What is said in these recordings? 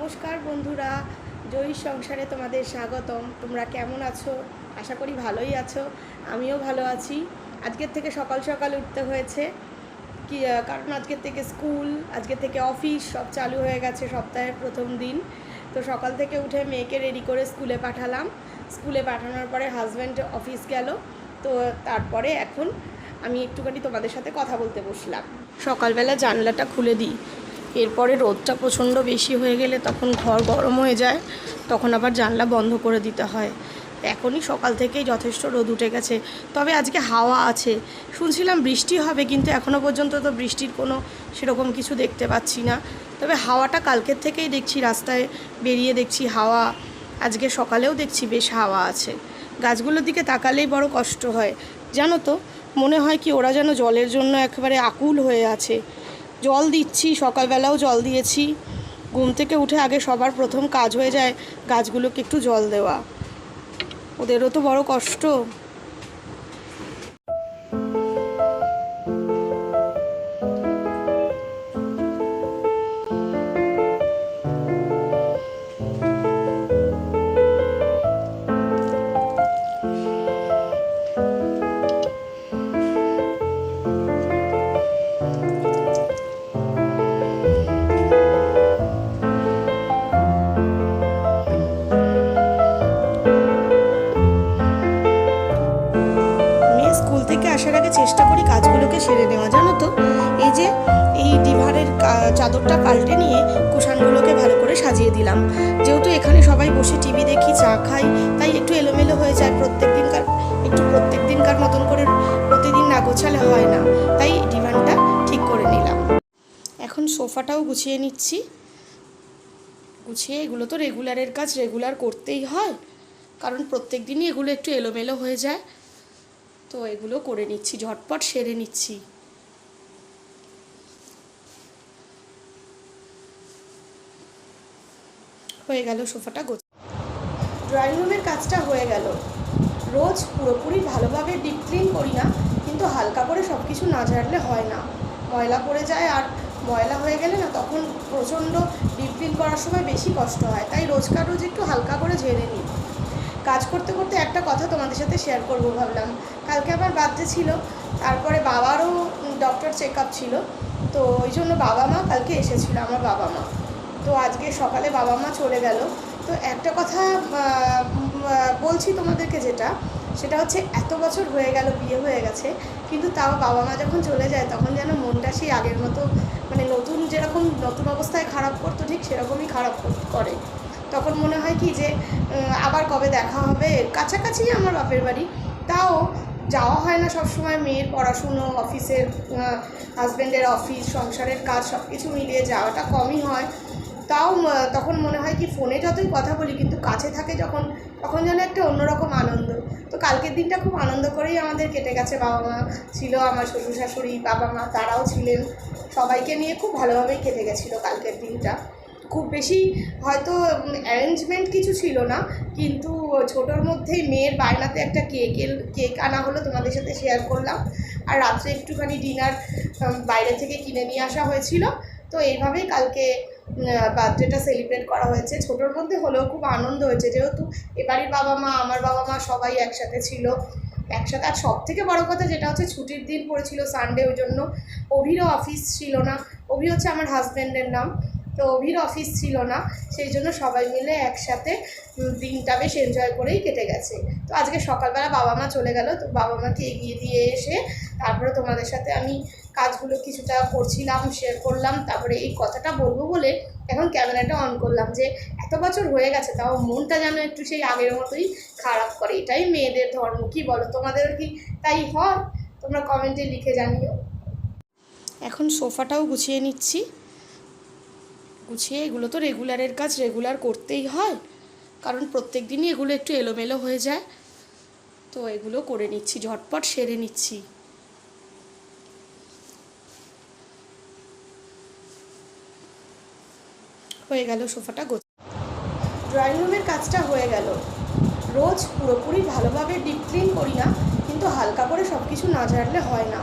নমস্কার বন্ধুরা, জয়ী সংসারে তোমাদের স্বাগতম। তোমরা কেমন আছো? আশা করি ভালোই আছো। আমিও ভালো আছি। আজকের থেকে সকাল সকাল উঠতে হয়েছে কি কারণ আজকের থেকে স্কুল, আজকের থেকে অফিস সব চালু হয়ে গেছে, সপ্তাহের প্রথম দিন। তো সকাল থেকে উঠে মেয়েকে রেডি করে স্কুলে পাঠালাম। স্কুলে পাঠানোর পরে হাজব্যান্ড অফিস গেল। তো তারপরে এখন আমি একটুখানি তোমাদের সাথে কথা বলতে বসলাম। সকালবেলা জানলাটা খুলে দিই, এরপরে রোদটা প্রচণ্ড বেশি হয়ে গেলে তখন ঘর গরম হয়ে যায়, তখন আবার জানলা বন্ধ করে দিতে হয়। এখনই সকাল থেকেই যথেষ্ট রোদ উঠে গেছে, তবে আজকে হাওয়া আছে। শুনছিলাম বৃষ্টি হবে, কিন্তু এখনও পর্যন্ত তো বৃষ্টির কোনো সেরকম কিছু দেখতে পাচ্ছি না। তবে হাওয়াটা কালকের থেকেই দেখছি, রাস্তায় বেরিয়ে দেখছি হাওয়া। আজকে সকালেও দেখছি বেশ হাওয়া আছে। গাছগুলোর দিকে তাকালেই বড় কষ্ট হয়, জানো তো। মনে হয় কি ওরা যেন জলের জন্য একেবারে আকুল হয়ে আছে। জল দিচ্ছি, সকালবেলাও জল দিয়েছি। ঘুম থেকে উঠে আগে সবার প্রথম কাজ হয়ে যায় গাছগুলোকে একটু জল দেওয়া। ওদেরও তো বড় কষ্ট। স্কুল থেকে আসার আগে চেষ্টা করি কাজগুলোকে সেরে নেওয়া, জানো তো। এই যে এই ডিভারের চাদরটা পাল্টে নিয়ে কুশানগুলোকে ভালো করে সাজিয়ে দিলাম। যেহেতু এখানে সবাই বসে টিভি দেখি, চা খাই, তাই একটু এলোমেলো হয়ে যায়। প্রত্যেক দিনকার মতন করে প্রতিদিন না গোছালে হয় না, তাই ডিভানটা ঠিক করে নিলাম। এখন সোফাটাও গুছিয়ে নিচ্ছি। গুছিয়ে এগুলো তো রেগুলারের কাজ, রেগুলার করতেই হয়, কারণ প্রত্যেক দিনই এগুলো একটু এলোমেলো হয়ে যায়। তো এগুলো করে নিচ্ছি, ঝটপট সেরে নিচ্ছি। হয়ে গেল সোফাটা ড্রয়িং রুমের কাজটা হয়ে গেল। রোজ পুরোপুরি ভালোভাবে ডিপ ক্লিন করি না, কিন্তু হালকা করে সব কিছু না ঝাড়লে হয় না, ময়লা পড়ে যায়। আর ময়লা হয়ে গেলে না, তখন প্রচণ্ড ডিপ ক্লিন করার সময় বেশি কষ্ট হয়। তাই রোজকার রোজ একটু হালকা করে ঝেড়ে নিই। কাজ করতে করতে একটা কথা তোমাদের সাথে শেয়ার করবো ভাবলাম। কালকে আমার বার্থডে ছিল, তারপরে বাবারও ডক্টর চেক আপ ছিল। তো ওই জন্য বাবা মা কালকে এসেছিলো, আমার বাবা মা। তো আজকে সকালে বাবা মা চলে গেল। তো একটা কথা বলছি তোমাদেরকে, সেটা হচ্ছে এত বছর হয়ে গেল, বিয়ে হয়ে গেছে, কিন্তু তাও বাবা মা যখন চলে যায় তখন যেন মনটা সেই আগের মতো, মানে যেরকম নতুন অবস্থায় খারাপ করতো, ঠিক সেরকমই খারাপ করে। তখন মনে হয় কি যে আবার কবে দেখা হবে। কাছাকাছি আমার বাপের বাড়ি, তাও যাওয়া হয় না সব সময়। মেয়ের পড়াশুনো, অফিসের, হাজব্যান্ডের অফিস, সংসারের কাজ সব কিছু মিলিয়ে যাওয়াটা কমই হয়। তাও তখন মনে হয় কি, ফোনে যতই কথা বলি, কিন্তু কাছে থাকে যখন, তখন যেন একটা অন্যরকম আনন্দ। তো কালকের দিনটা খুব আনন্দ করেই আমাদের কেটে গেছে। বাবা মা ছিল, আমার শ্বশুর শাশুড়ি, বাবা মা তারাও ছিলেন, সবাইকে নিয়ে খুব ভালোভাবেই কেটে গেছিলো কালকের দিনটা। খুব বেশি হয়তো অ্যারেঞ্জমেন্ট কিছু ছিল না, কিন্তু ছোটোর মধ্যেই মেয়ের বায়নাতে একটা কেক আনা হলো, তোমাদের সাথে শেয়ার করলাম। আর রাত্রে একটুখানি ডিনার বাইরে থেকে কিনে নিয়ে আসা হয়েছিল। তো এইভাবেই কালকে বার্থডেটা সেলিব্রেট করা হয়েছে। ছোটোর মধ্যে হলেও খুব আনন্দ হয়েছে, যেহেতু এবারের বাবা মা, আমার বাবা মা সবাই একসাথে ছিল, একসাথে। আর সব থেকে বড়ো কথা যেটা হচ্ছে, ছুটির দিন পড়েছিল সানডে, ওই জন্য অভিরও অফিস ছিল না। অভি হচ্ছে আমার হাজব্যান্ডের নাম। তো অভির অফিস ছিল না, সেই জন্য সবাই মিলে একসাথে দিনটা বেশ এনজয় করেই কেটে গেছে। তো আজকে সকালবেলা বাবা মা চলে গেল, তো বাবা মাকে এগিয়ে দিয়ে এসে তারপরে তোমাদের সাথে আমি কাজগুলো কিছুটা করছিলাম, শেয়ার করলাম। তারপরে এই কথাটা বলবো বলে এখন ক্যামেরাটা অন করলাম, যে এত বছর হয়ে গেছে, তাও মনটা যেন একটু সেই আগের মতোই খারাপ করে। এটাই মেয়েদের ধর্ম, কি বলো? তোমাদের কি তাই হয়? তোমরা কমেন্টে লিখে জানিও। এখন সোফাটাও গুছিয়ে নিচ্ছি। গুছিয়ে এগুলো তো রেগুলারের কাজ, রেগুলার করতেই হয়, কারণ প্রত্যেক দিনই এগুলো একটু এলোমেলো হয়ে যায়। তো এগুলো করে নিচ্ছি, ঝটপট সেরে নিচ্ছি। হয়ে গেল সোফাটা ড্রয়িং রুমের কাজটা হয়ে গেল। রোজ পুরোপুরি ভালোভাবে ডিপ ক্লিন করি না, কিন্তু হালকা করে সব কিছু না ঝাড়লে হয় না,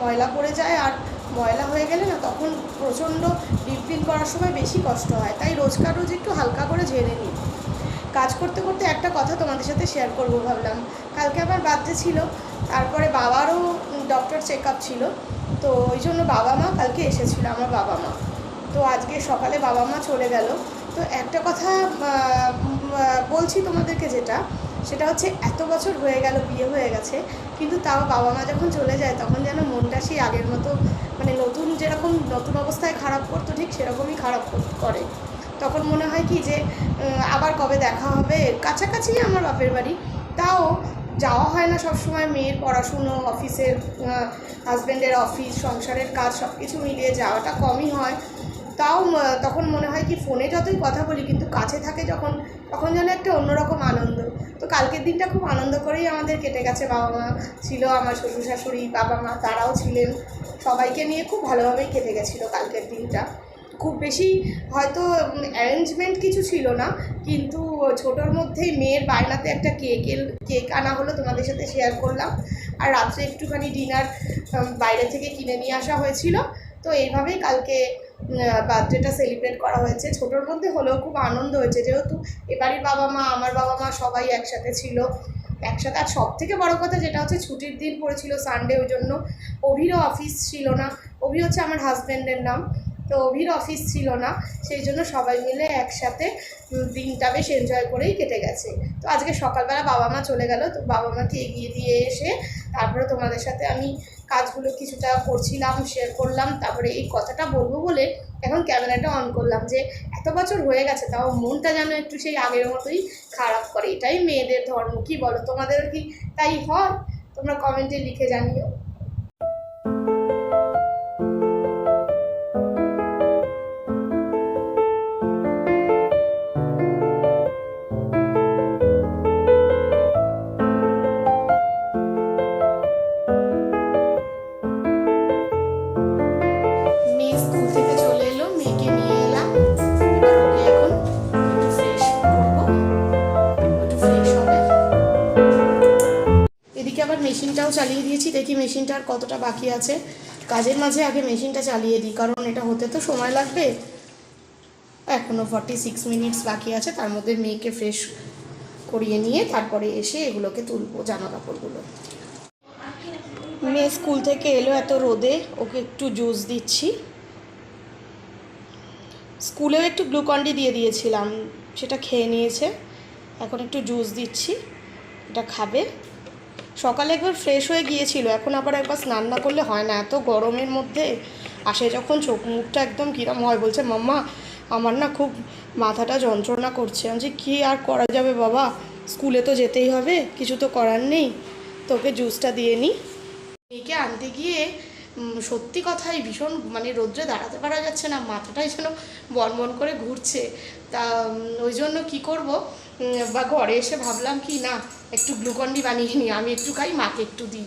ময়লা পড়ে যায়। আর ময়লা হয়ে গেলে না তখন প্রচণ্ড ডিপ ক্লিন করার সময় বেশি কষ্ট হয়, তাই রোজকার রোজ একটু হালকা করে ঝেড়ে নিই। কাজ করতে করতে একটা কথা তোমাদের সাথে শেয়ার করবো ভাবলাম। কালকে আমার বার্থডে ছিল, তারপরে বাবারও ডক্টর চেক আপ ছিল, তো ওই জন্য বাবা মা কালকে এসেছিলো, আমার বাবা মা। তো আজকে সকালে বাবা মা চলে গেল। তো একটা কথা বলছি তোমাদেরকে, সেটা হচ্ছে এত বছর হয়ে গেল, বিয়ে হয়ে গেছে, কিন্তু তাও বাবা মা যখন চলে যায় তখন যেন মনটা সেই আগের মতো, মানে নতুন যেরকম নতুন অবস্থায় খারাপ করতো ঠিক সেরকমই খারাপ করে। তখন মনে হয় কি যে আবার কবে দেখা হবে। কাছাকাছি আমার বাপের বাড়ি, তাও যাওয়া হয় না সব সময়। মেয়ের পড়াশুনো, অফিসের, হাজব্যান্ডের অফিস, সংসারের কাজ সব কিছু মিলিয়ে যাওয়াটা কমই হয়। তাও তখন মনে হয় কি ফোনে যতই কথা বলি কিন্তু কাছে থাকে যখন, তখন যেন একটা অন্যরকম আনন্দ। তো কালকের দিনটা খুব আনন্দ করেই আমাদের কেটে গেছে। বাবা মা ছিল, আমার শ্বশুর শাশুড়ি, বাবা মা তারাও ছিলেন, সবাইকে নিয়ে খুব ভালোভাবেই কেটে গেছিলো কালকের দিনটা। খুব বেশি হয়তো অ্যারেঞ্জমেন্ট কিছু ছিল না, কিন্তু ছোটোর মধ্যেই মেয়ের বায়নাতে একটা কেক আনা হলো, তোমাদের সাথে শেয়ার করলাম। আর রাত্রে একটুখানি ডিনার বাইরে থেকে কিনে নিয়ে আসা হয়েছিল। তো এইভাবেই কালকে বার্থডেটা সেলিব্রেট করা হয়েছে। ছোটোর মধ্যে হলেও খুব আনন্দ হয়েছে, যেহেতু এবাড়ির বাবা মা, আমার বাবা মা সবাই একসাথে ছিল, একসাথে। আর সব থেকে বড়ো কথা যেটা হচ্ছে ছুটির দিন পড়েছিল সানডে, ওই জন্য অভিরও অফিস ছিল না। অভি হচ্ছে আমার হাজব্যান্ডের নাম। তো অভির অফিস ছিল না, সেই জন্য সবাই মিলে একসাথে দিনটা বেশ এনজয় করেই কেটে গেছে। তো আজকে সকালবেলা বাবা মা চলে গেল, তো বাবা মাকে এগিয়ে দিয়ে এসে তারপরে তোমাদের সাথে আমি কাজগুলো কিছুটা করছিলাম, শেয়ার করলাম। তারপরে এই কথাটা বলবো বলে এখন ক্যামেরাটা অন করলাম যে এত বছর হয়ে গেছে তাও মনটা যেন একটু সেই আগের মতোই খারাপ করে। এটাই মেয়েদের ধর্ম, কি বলো? তোমাদের কি তাই হয়? তোমরা কমেন্টে লিখে জানিও। মেয়ে স্কুল থেকে চলে এলো, মেয়েকে নিয়ে এলাম। এবার ওকে এখন একটু ফ্রেশ করবো, একটু ফ্রেশ হবে। এদিকে আবার মেশিনটাও চালিয়ে দিয়েছি, দেখি মেশিনটা আর কতটা বাকি আছে। কাজের মাঝে আগে মেশিনটা চালিয়ে দিই, কারণ এটা হতে তো সময় লাগবে। এখনও 46 মিনিটস বাকি আছে, তার মধ্যে মেয়েকে ফ্রেশ করিয়ে নিয়ে তারপরে এসে এগুলোকে তুলবো, জামা কাপড়গুলো। মেয়ে স্কুল থেকে এলো এত রোদে, ওকে একটু জুস দিচ্ছি। স্কুলেও একটু গ্লুকন্ডি দিয়ে দিয়েছিলাম, সেটা খেয়ে নিয়েছে। এখন একটু জুস দিচ্ছি, এটা খাবে। সকালে একবার ফ্রেশ হয়ে গিয়েছিল, এখন আবার একবার স্নান না করলে হয় না। এত গরমের মধ্যে আসে যখন চোখ মুখটা একদম কীরম হয়, বলছে মাম্মা আমার না খুব মাথাটা যন্ত্রণা করছে। আমি যে কী আর করা যাবে বাবা, স্কুলে তো যেতেই হবে, কিছু তো করার নেই। তোকে জুসটা দিয়ে নিই। মেয়েকে আনতে গিয়ে সত্যি কথাই ভীষণ, মানে রোদ্রে দাঁড়াতে পারা যাচ্ছে না, মাথাটাই যেন বনবন করে ঘুরছে। তা ওই জন্য কী করব, বা ঘরে এসে ভাবলাম কি না একটু গ্লুকন্ডি বানিয়ে নিই, আমি একটু খাই, মাকে একটু দিই।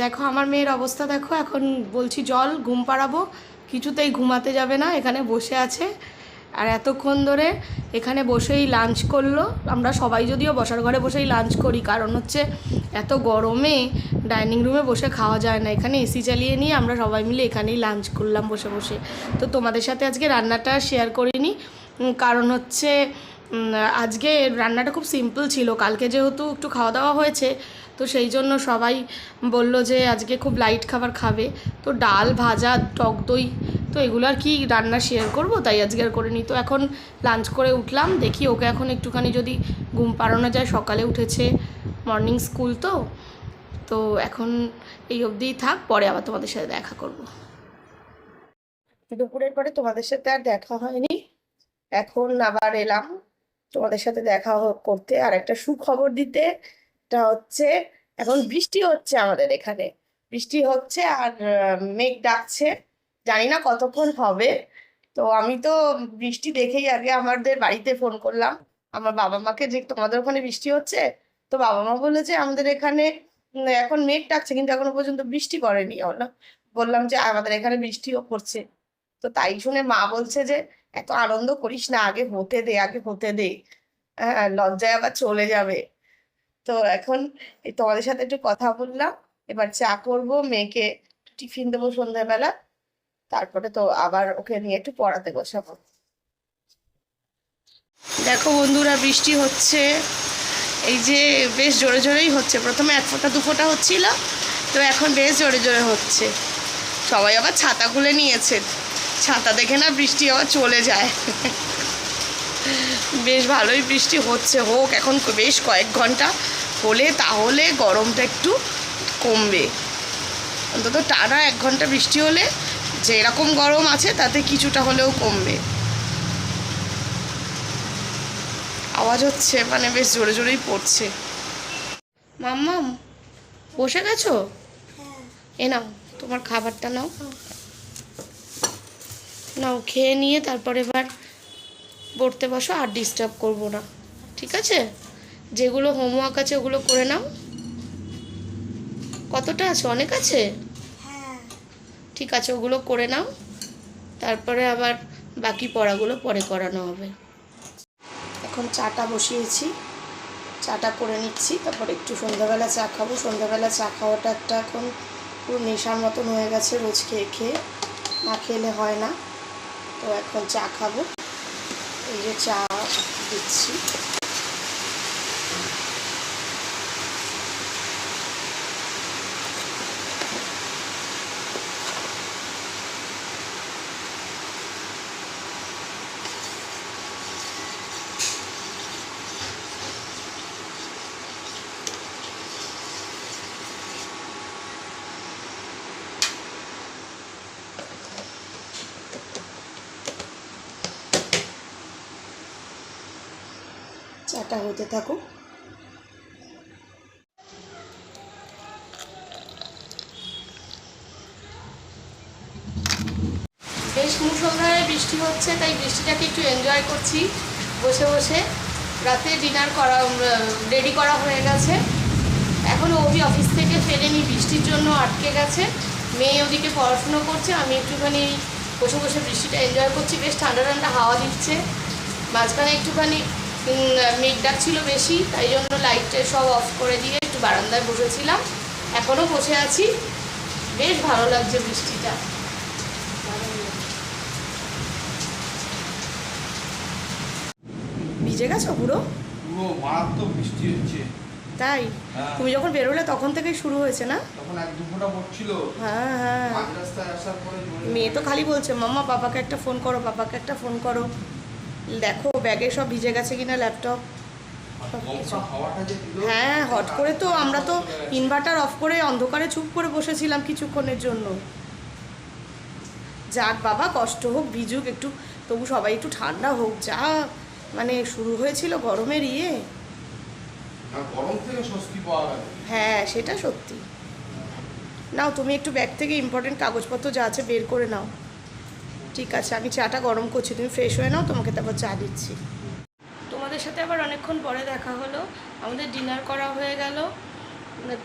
দেখো আমার মেয়ের অবস্থা দেখো, এখন বলছি জল, ঘুম পাড়াবো, কিছুতেই ঘুমাতে যাবে না, এখানে বসে আছে। আর এতক্ষণ ধরে এখানে বসেই লাঞ্চ করলো। আমরা সবাই যদিও বসার ঘরে বসেই লাঞ্চ করি, কারণ হচ্ছে এত গরমে ডাইনিং রুমে বসে খাওয়া যায় না, এখানে এসি চালিয়ে নিয়ে আমরা সবাই মিলে এখানেই লাঞ্চ করলাম বসে বসে। তো তোমাদের সাথে আজকে রান্নাটা শেয়ার করিনি, কারণ হচ্ছে আজকে রান্নাটা খুব সিম্পল ছিল। কালকে যেহেতু একটু খাওয়া দাওয়া হয়েছে, তো সেই জন্য সবাই বলল যে আজকে খুব লাইট খাবার খাবে। তো ডাল, ভাজা, টক দই, তো এগুলো আর কি রান্না শেয়ার করব, তাই আজকে আর করে নিই। তো এখন লাঞ্চ করে উঠলাম, দেখি ওকে এখন একটুখানি যদি ঘুম পাড়ানো যায়, সকালে উঠেছে, মর্নিং স্কুল তো। তো এখন এই অবধিই থাক, পরে আবার তোমাদের সাথে দেখা করব। দুপুরের পরে তোমাদের সাথে আর দেখা হয়নি, এখন আবার এলাম তোমাদের সাথে দেখা করতে আর একটা সুখবর দিতে। এটা হচ্ছে এখন বৃষ্টি হচ্ছে আমাদের এখানে, বৃষ্টি হচ্ছে আর মেঘ ডাকছে, জানি না কতক্ষণ হবে। তো আমি তো বৃষ্টি দেখেই আগে আমাদের বাড়িতে ফোন করলাম আমার বাবা মাকে যে তোমাদের ওখানে বৃষ্টি হচ্ছে। তো বাবা মা বললো যে আমাদের এখানে এখন মেঘ ডাকছে কিন্তু এখনো পর্যন্ত বৃষ্টি পড়েনি। বললাম যে আমাদের এখানে বৃষ্টিও পড়ছে। তো তাই শুনে মা বলছে যে এত আনন্দ করিস না, আগে হতে দে, আগে হতে দে, হ্যাঁ লজ্জায় আবার চলে যাবে। তো এখন এই তোমাদের সাথে একটু কথা বললাম, এবার চা করব, মেয়েকে টিফিন দেবো সন্ধ্যাবেলা, তারপরে তো আবার ওকে নিয়ে একটু পড়াতে বসাবো। দেখো বন্ধুরা, বৃষ্টি হচ্ছে, এই যে বেশ জোরে জোরেই হচ্ছে। প্রথমে 1 ফোঁটা 2 ফোঁটা হচ্ছিল, তো এখন বেশ জোরে জোরে হচ্ছে। সবাই আবার ছাতা খুলে নিয়েছে, ছাতা দেখে না বৃষ্টি আবার চলে যায়। বেশ ভালোই বৃষ্টি হচ্ছে, হোক এখন বেশ কয়েক ঘন্টা হলে তাহলে গরমটা একটু কমবে। অন্তত টানা 1 ঘন্টা বৃষ্টি হলে যে এরকম গরম আছে তাতে কিছুটা হলেও কমবে। আওয়াজ হচ্ছে, মানে বেশ জোরে জোরেই পড়ছে। মাম্মাম বসে গেছো? এ নাও তোমার খাবারটা, নাও নাও, খেয়ে নিয়ে তারপর এবার পড়তে বসো, আর ডিস্টার্ব করবো না, ঠিক আছে? যেগুলো হোমওয়ার্ক আছে ওগুলো করে নাও। কতটা আছে? অনেক আছে? ঠিক আছে, ওগুলো করে নাও, তারপরে আবার বাকি পড়াগুলো পরে করানো হবে। এখন চাটা বসিয়েছি, চাটা করে নিচ্ছি, তারপর একটু সন্ধ্যাবেলা চা খাবো। সন্ধ্যাবেলা চা খাওয়াটা একটা এখন পুরো নেশার মতন হয়ে গেছে, রোজ খেয়ে খেয়ে, না খেলে হয় না। তো এখন চা খাবো, এই যে চা দিচ্ছি। চাটা হতে থাকুক। বেশ মুষলধারে বৃষ্টি হচ্ছে, তাই বৃষ্টিটাকে একটু এনজয় করছি বসে বসে। রাতে ডিনার করা রেডি করা হয়ে গেছে, এখনও অভি অফিস থেকে ফেরেনি, বৃষ্টির জন্য আটকে গেছে। মেয়ে ওদিকে পড়াশুনো করছে, আমি একটুখানি বসে বসে বৃষ্টিটা এনজয় করছি। বেশ ঠান্ডা ঠান্ডা হাওয়া দিচ্ছে, মাঝখানে একটুখানি মেঘ ডাকছিল বেশি, তাই জন্য লাইটটা সব অফ করে দিয়ে একটু বারান্দায় বসেছিলাম। এখনও বসে আছি, বেশ ভালো লাগছে বৃষ্টিটা। ভিজে গেছো পুরো? পুরো মারাত্মক বৃষ্টি হচ্ছে। তাই? তুমি যখন বেরোলে তখন থেকেই শুরু হয়েছে না? তখন 1-2 ফোঁটা পড়ছিল। হ্যাঁ হ্যাঁ, মাঝ রাস্তায় আসার পরে মেয়ে তো খালি বলছে মাম্মা বাবাকে একটা ফোন করো, বাবাকে একটা ফোন করো। দেখো ব্যাগে সব ভিজে গেছে কিনা, ল্যাপটপ। হাওয়াটা যে দিল, হ্যাঁ, হট করে তো আমরা তো ইনভার্টার অফ করে অন্ধকারে চুপ করে বসেছিলাম কিছুক্ষণের জন্য। যাক বাবা, কষ্ট হোক ভিজুক একটু, তবু সবাই একটু ঠান্ডা হোক। যা মানে শুরু হয়েছিল গরমের ইয়ে। আর গরম থেকে স্বস্তি পাওয়া গেল। হ্যাঁ সেটা সত্যি। নাও তুমি একটু ব্যাগ থেকে ইম্পর্টেন্ট কাগজপত্র যা আছে বের করে নাও। ঠিক আছে, আমি চাটা গরম করছি, তুমি ফ্রেশ হয়ে নাও, তোমাকে তারপর চা দিচ্ছি। তোমাদের সাথে আবার অনেকক্ষণ পরে দেখা হলো। আমাদের ডিনার করা হয়ে গেল।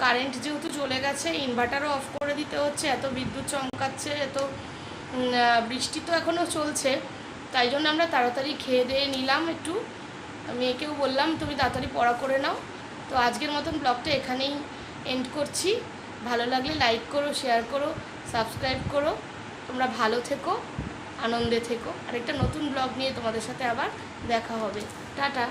কারেন্ট যেহেতু চলে গেছে, ইনভার্টারও অফ করে দিতে হচ্ছে, এত বিদ্যুৎ চমকাচ্ছে, এত বৃষ্টি তো এখনও চলছে, তাই জন্য আমরা তাড়াতাড়ি খেয়ে দিয়ে নিলাম। একটু মেয়েকেও বললাম তুমি তাড়াতাড়ি পড়া করে নাও। তো আজকের মতন ব্লগটা এখানেই এন্ড করছি। ভালো লাগলে লাইক করো, শেয়ার করো, সাবস্ক্রাইব করো। তোমরা ভালো থেকো, আনন্দে থেকো। আর একটা নতুন ব্লগ নিয়ে তোমাদের সাথে আবার দেখা হবে। টাটা।